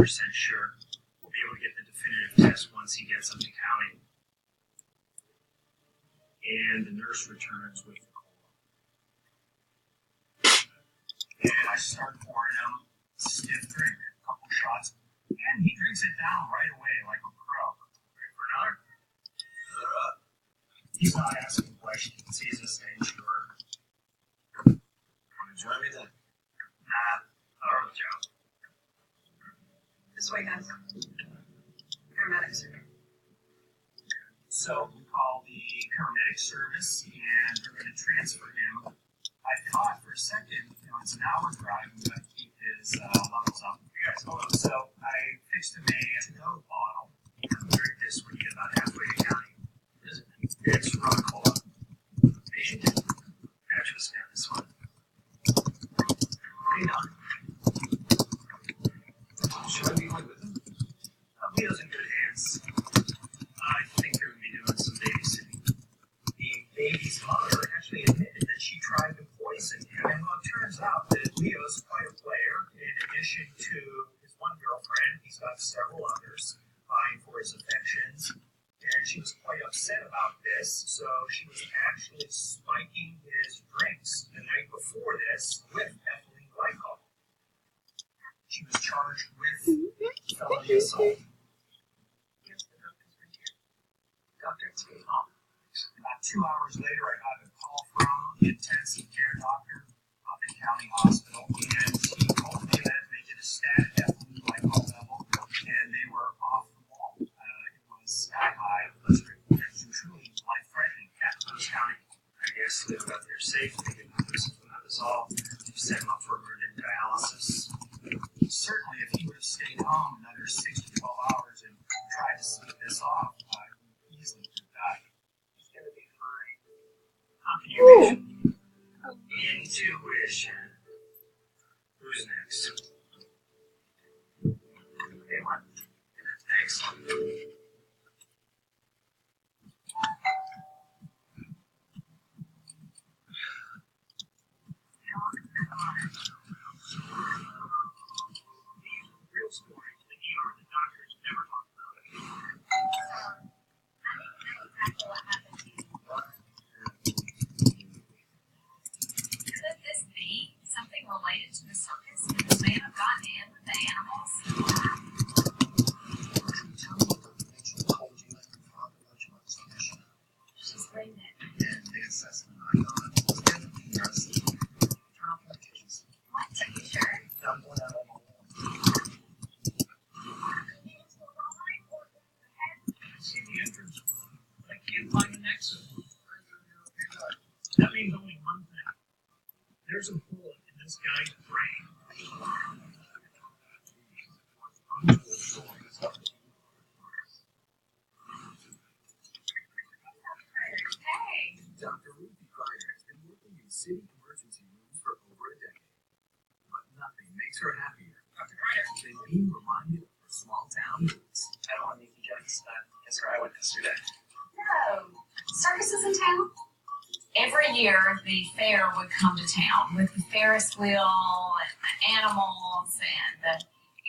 sure we'll be able to get the definitive test once he gets up to county. And the nurse returns with the cola. And I start pouring him a stiff drink, a couple shots, and he drinks it down right away like a pro. Ready for another? Another up. He's not asking questions. He's just staying sure. Want to join me then? Nah, I don't know, Joe. This way, guys. Paramedics. So we call the paramedic service, and we're going to transfer him. I thought for a second, it's an hour drive, we got to keep his levels up. You guys, hold on. So I fixed him a to-go bottle. Drink this when you get about halfway to county. It's rum cola. Patient did. I just found this one. Hey, Doc. Should I be going with him? Leo's in good hands. I think they're going to be doing some babysitting. The baby's mother actually admitted that she tried to poison him. And well, it turns out that Leo's quite a player. In addition to his one girlfriend, he's got several others vying for his affections. And she was quite upset about this, so she was actually spiking his drinks the night before this with ethylene glycol. She was charged with felony assault. Yes, the doctor's right here. Doctor, it's me. About 2 hours later, I got a call from the intensive care doctor up in County Hospital, and he told me that they did a stat ethylene glycol level, and they were off the wall. It was sky high, blistered, and truly life-threatening at Coast County. I guess they got there safe. They didn't lose him from this all. They set him up for emergent dialysis. Certainly, if he would have stayed home another 6 to 12 hours and tried to sleep this off, he easily could have died. He's going to be fine. Computation. Intuition. Who's next? Okay, what? Excellent. Real story to the ER, the doctors never talk about it. I don't know exactly what happened to you. Could this be something related to the circus? Could this may have gotten in with the animals? She's reading it. What? Are you sure? See the entrance? I can't find an exit. That means only one thing. There's a hole in this guy's brain. Hey. Dr. Ruthie Kreider has been working in city emergency rooms for over a decade. But nothing makes her happier Dr. Kreider. than being reminded of her small town roots. I don't want to make you jealous, but guess where I went yesterday? No. Circuses in town? Every year, the fair would come to town with the Ferris wheel and the animals and the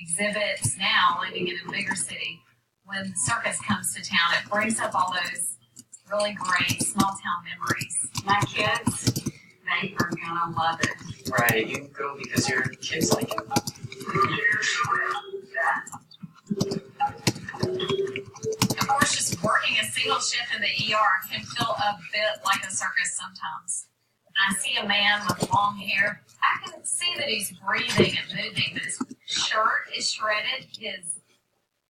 exhibits. Now, living in a bigger city, when the circus comes to town, it brings up all those really great small town memories. My kids, they are gonna love it. Right, you go because your kids like it. Of course, just working a single shift in the ER can feel a bit like a circus sometimes. I see a man with long hair. I can see that he's breathing and moving, but his shirt is shredded, his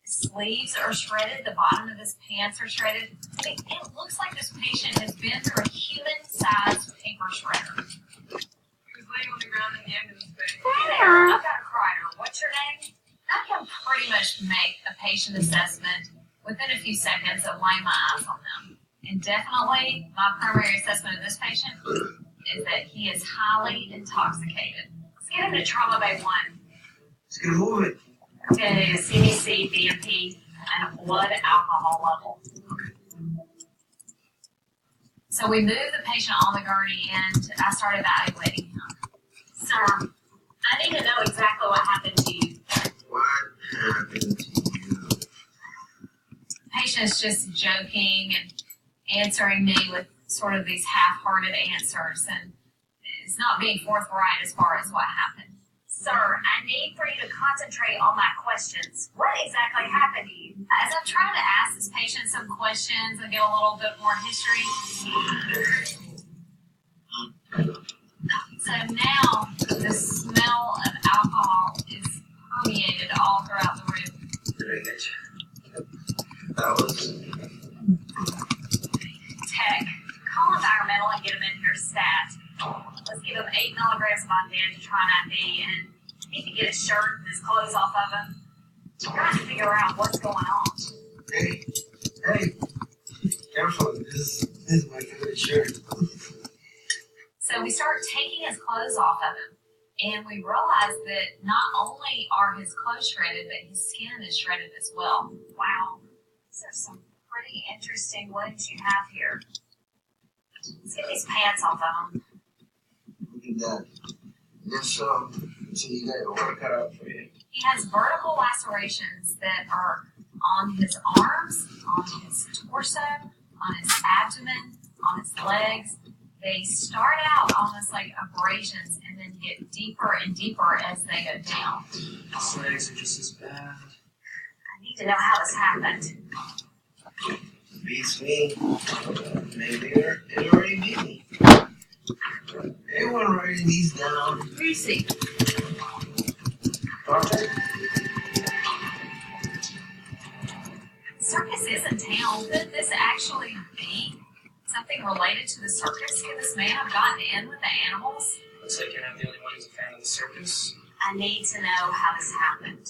sleeves are shredded, the bottom of his pants are shredded. It looks like this patient has been through a human-sized paper shredder. He was laying on the ground in the end of his bed. Hey there, I've got a Kreider. What's your name? I can pretty much make a patient assessment within a few seconds of laying my eyes on them. And definitely, my primary assessment of this patient is that he is highly intoxicated. Let's get him to trauma bay 1. Let's get moving. Okay, a CBC, BMP, and a blood alcohol level. So we moved the patient on the gurney and I started evaluating him. Sir, I need to know exactly what happened to you. What? is just joking and answering me with sort of these half-hearted answers and is not being forthright as far as what happened. Sir, I need for you to concentrate on my questions. What exactly happened to you? As I'm trying to ask this patient some questions and get a little bit more history. So now the smell of alcohol is permeated all throughout the room. Great. That was. Tech, call environmental and get him in here stat. Let's give him 8 milligrams of Ondine to try an IV and need to get his shirt and his clothes off of him. Trying to figure out what's going on. Hey, careful, this is my favorite shirt. So we start taking his clothes off of him, and we realize that not only are his clothes shredded, but his skin is shredded as well. Wow. These are some pretty interesting wounds you have here. Let's get these pants off of him. Look at that. Yes, so you got your work cut out for you. He has vertical lacerations that are on his arms, on his torso, on his abdomen, on his legs. They start out almost like abrasions and then get deeper and deeper as they go down. His legs are just as bad. I need to know how this happened. Beats me. Maybe it already beat me. Anyone writing these down? Greasy. Doctor? Circus is in town. Could this actually be something related to the circus? Could this man have gotten in with the animals? Looks like you're not the only one who's a fan of the circus. I need to know how this happened.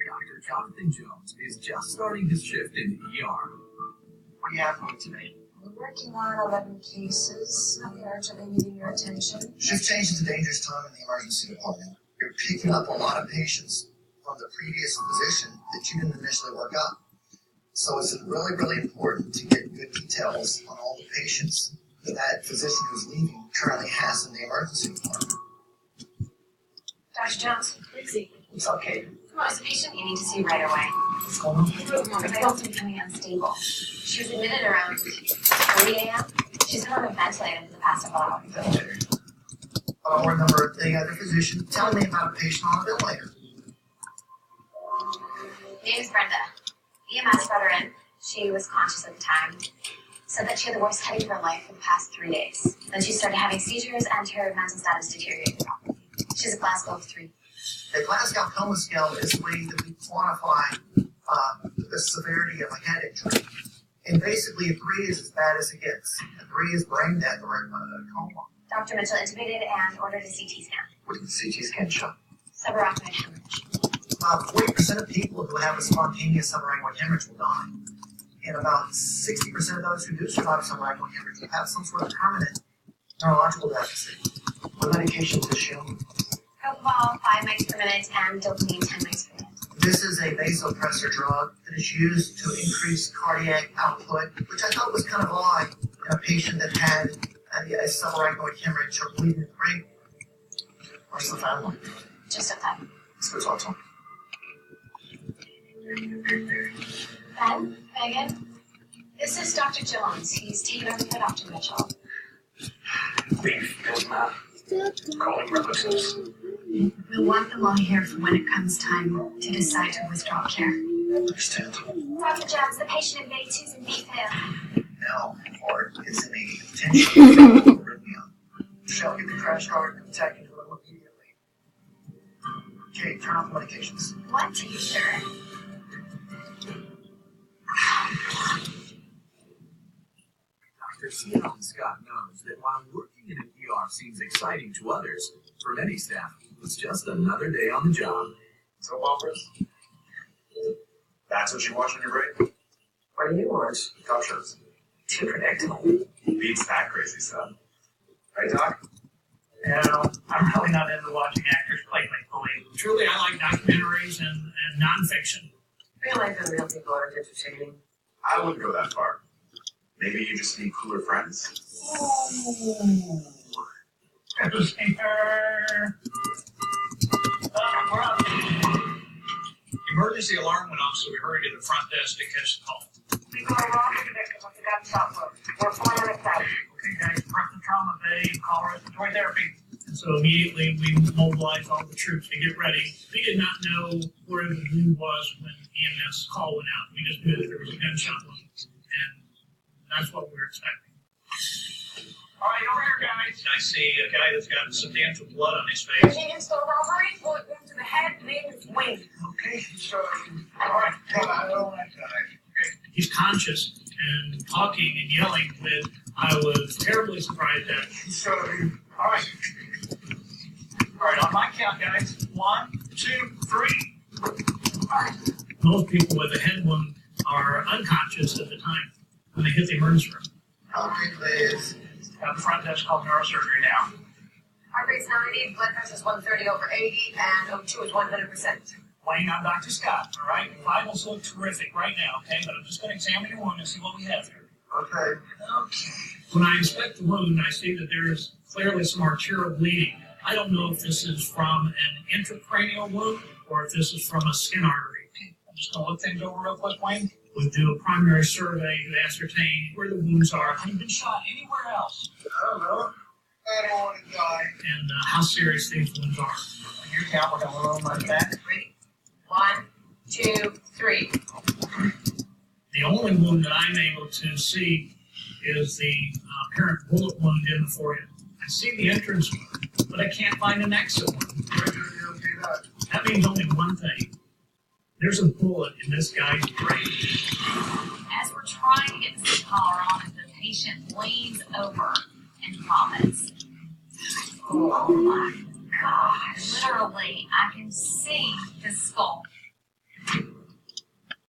Dr. Jonathan Jones is just starting his shift in the ER. What do you have for me today? We're working on 11 cases. Nothing urgently needing your attention. Shift change is a dangerous time in the emergency department. You're picking up a lot of patients from the previous physician that you didn't initially work up. So it's really, really important to get good details on all the patients that physician who's leaving currently has in the emergency department. Dr. Jones, Lindsay, It's okay. come on, there's a patient you need to see right away. What's going on? Her vitals are becoming unstable. She was admitted around 3 a.m. She's been on a ventilator for the past several hours. Ventilator. I don't remember the other physician telling me about a patient on a ventilator. Name's Brenda. EMS brought her in. She was conscious at the time. Said that she had the worst headache of her life for the past 3 days. Then she started having seizures and her mental status deteriorated rapidly. She's a Glasgow of 3. The Glasgow Coma Scale is the way that we quantify the severity of a head injury. And basically, a 3 is as bad as it gets. A 3 is brain death or a coma. Dr. Mitchell intubated and ordered a CT scan. What did the CT scan show? Subarachnoid hemorrhage. About 40% of people who have a spontaneous subarachnoid hemorrhage will die. And about 60% of those who do survive subarachnoid hemorrhage will have some sort of permanent neurological deficit. What medications is she on? Propofol 5 mg per minute and dopamine 10 mg per minute. This is a vasopressor drug that is used to increase cardiac output, which I thought was kind of odd in a patient that had a subarachnoid hemorrhage or bleeding in the brain. Where's the family? Just at that. Let's go talk to him. Ben, Megan, this is Dr. Jones. He's taken over for Dr. Mitchell. Beef goes mad. Calling relatives. We'll want the long hair for when it comes time to decide to withdraw care. Understand. Dr. Jones, the patient in Bay 2's in beef him. Now, heart is in a tension arrhythmia. Shall get the crash card and attack into it immediately. Okay, turn off the medications. What teacher? Dr. Sean Scott knows that while working in an ER seems exciting to others, for many staff, it's just another day on the job. Soap operas? That's what you watch on your break? What do you watch? Talk shows. Too predictable. Beats that crazy stuff. Right, Doc? No, I'm really not into watching actors play make-believe. Truly, I like documentaries and nonfiction. Real life and real people aren't entertaining. I wouldn't go that far. Maybe you just need cooler friends. Ooh. Singer. We're up. emergency alarm went off, so we hurried to the front desk to catch the call. We go around the victim with the gunshot wound. We're fully on its side. Okay, guys, prep the trauma bay and call respiratory therapy. And so immediately we mobilized all the troops to get ready. We did not know where the wound was when EMS call went out. We just knew that there was a gunshot wound, and that's what we were expecting. All right, over here, guys. I see a guy that's got substantial blood on his face. Convenience store robbery, bullet wound to the head, name is Wayne. Okay, so, all right. I know that guy. Okay. He's conscious and talking and yelling that I was terribly surprised at. So, all right. All right, on my count, guys. 1, 2, 3. All right. Most people with a head wound are unconscious at the time when they hit the emergency room. How big is? At the front desk called neurosurgery now. Heart rate's 90, blood pressure's 130/80, and O2 is 100%. Wayne, I'm Dr. Scott, all right? Vitals look terrific right now, okay? But I'm just going to examine your wound and see what we have here. Okay. When I inspect the wound, I see that there's clearly some arterial bleeding. I don't know if this is from an intracranial wound or if this is from a skin artery. I'm just going to look things over real quick, Wayne. We'll do a primary survey to ascertain where the wounds are. Have you been shot anywhere else? I don't know. I don't want to die. And how serious these wounds are. On your count, we're going to roll them back. Ready? 1, 2, 3. The only wound that I'm able to see is the apparent bullet wound in the forehead. I see the entrance wound, but I can't find an exit wound. That means only one thing. There's a bullet in this guy's brain. As we're trying to get the collar on, the patient leans over and vomits. Oh my God. Literally, I can see his skull